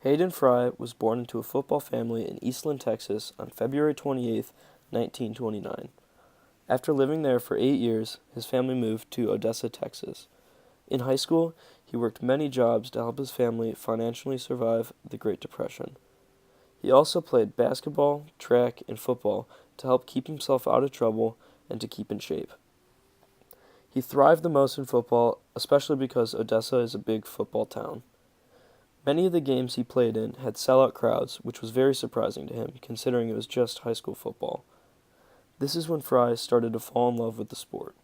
Hayden Fry was born into a football family in Eastland, Texas on February 28, 1929. After living there for 8 years, his family moved to Odessa, Texas. In high school, he worked many jobs to help his family financially survive the Great Depression. He also played basketball, track, and football to help keep himself out of trouble and to keep in shape. He thrived the most in football, especially because Odessa is a big football town. Many of the games he played in had sellout crowds, which was very surprising to him, considering it was just high school football. This is when Fry started to fall in love with the sport.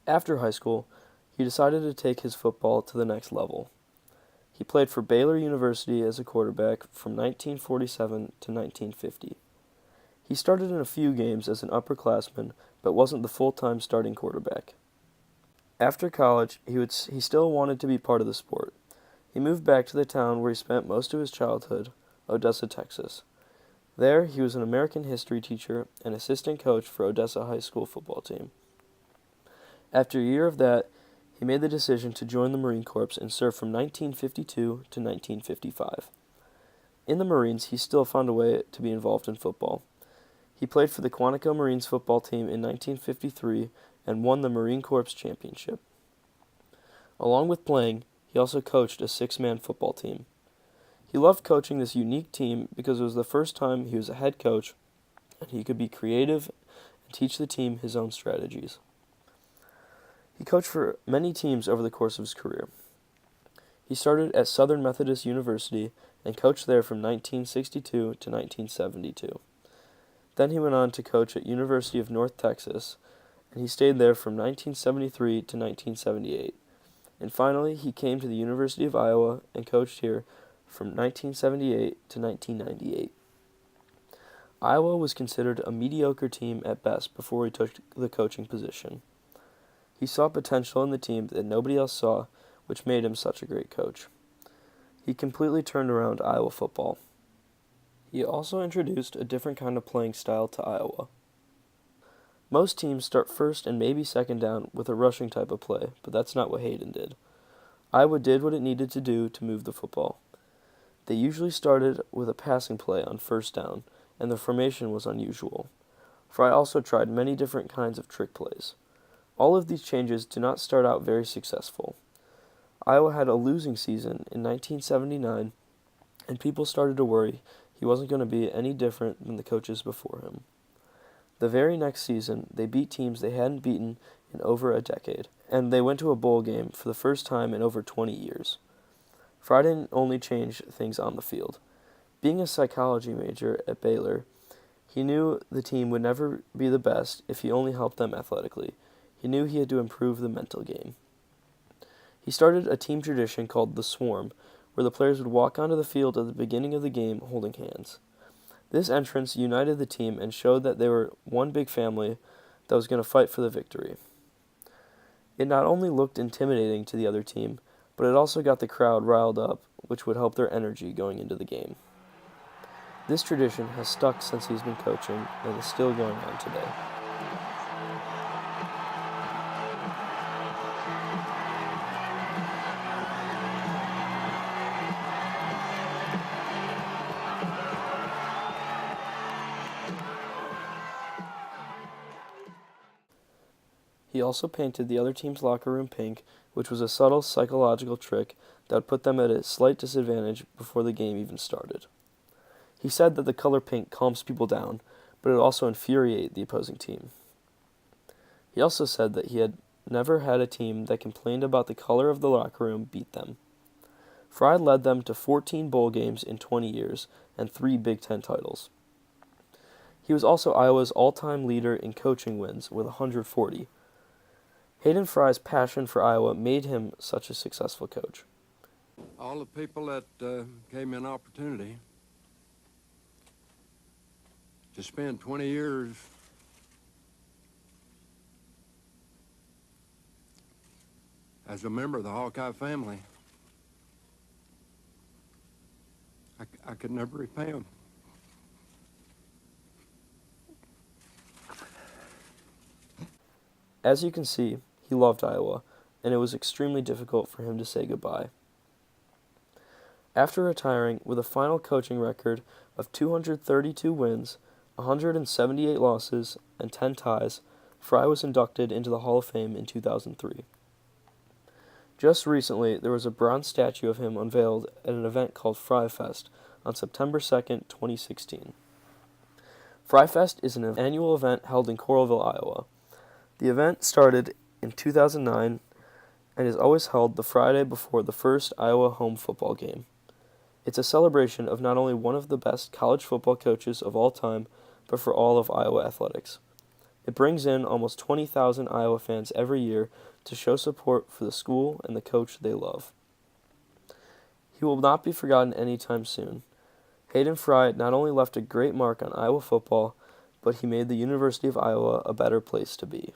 After high school, he decided to take his football to the next level. He played for Baylor University as a quarterback from 1947 to 1950. He started in a few games as an upperclassman, but wasn't the full-time starting quarterback. After college, he still wanted to be part of the sport. He moved back to the town where he spent most of his childhood, Odessa, Texas. There, he was an American history teacher and assistant coach for Odessa High School football team. After a year of that, he made the decision to join the Marine Corps and serve from 1952 to 1955. In the Marines, he still found a way to be involved in football. He played for the Quantico Marines football team in 1953 and won the Marine Corps championship. Along with playing, he also coached a 6-man football team. He loved coaching this unique team because it was the first time he was a head coach and he could be creative and teach the team his own strategies. He coached for many teams over the course of his career. He started at Southern Methodist University and coached there from 1962 to 1972. Then he went on to coach at University of North Texas, and he stayed there from 1973 to 1978. And finally, he came to the University of Iowa and coached here from 1978 to 1998. Iowa was considered a mediocre team at best before he took the coaching position. He saw potential in the team that nobody else saw, which made him such a great coach. He completely turned around Iowa football. He also introduced a different kind of playing style to Iowa. Most teams start first and maybe second down with a rushing type of play, but that's not what Hayden did. Iowa did what it needed to do to move the football. They usually started with a passing play on first down, and the formation was unusual. Fry also tried many different kinds of trick plays. All of these changes did not start out very successful. Iowa had a losing season in 1979, and people started to worry he wasn't going to be any different than the coaches before him. The very next season, they beat teams they hadn't beaten in over a decade, and they went to a bowl game for the first time in over 20 years. Fry didn't only change things on the field. Being a psychology major at Baylor, he knew the team would never be the best if he only helped them athletically. He knew he had to improve the mental game. He started a team tradition called the Swarm, where the players would walk onto the field at the beginning of the game holding hands. This entrance united the team and showed that they were one big family that was going to fight for the victory. It not only looked intimidating to the other team, but it also got the crowd riled up, which would help their energy going into the game. This tradition has stuck since he's been coaching and is still going on today. He also painted the other team's locker room pink, which was a subtle psychological trick that would put them at a slight disadvantage before the game even started. He said that the color pink calms people down, but it would also infuriate the opposing team. He also said that he had never had a team that complained about the color of the locker room beat them. Fry led them to 14 bowl games in 20 years and 3 Big Ten titles. He was also Iowa's all-time leader in coaching wins with 140. Hayden Fry's passion for Iowa made him such a successful coach. All the people that gave me an opportunity to spend 20 years as a member of the Hawkeye family, I could never repay them. As you can see, he loved Iowa, and it was extremely difficult for him to say goodbye. After retiring with a final coaching record of 232 wins, 178 losses, and 10 ties, Fry was inducted into the Hall of Fame in 2003. Just recently, there was a bronze statue of him unveiled at an event called Fry Fest on September 2nd, 2016. Fry Fest is an annual event held in Coralville, Iowa. The event started in 2009 and is always held the Friday before the first Iowa home football game. It's a celebration of not only one of the best college football coaches of all time, but for all of Iowa athletics. It brings in almost 20,000 Iowa fans every year to show support for the school and the coach they love. He will not be forgotten anytime soon. Hayden Fry not only left a great mark on Iowa football, but he made the University of Iowa a better place to be.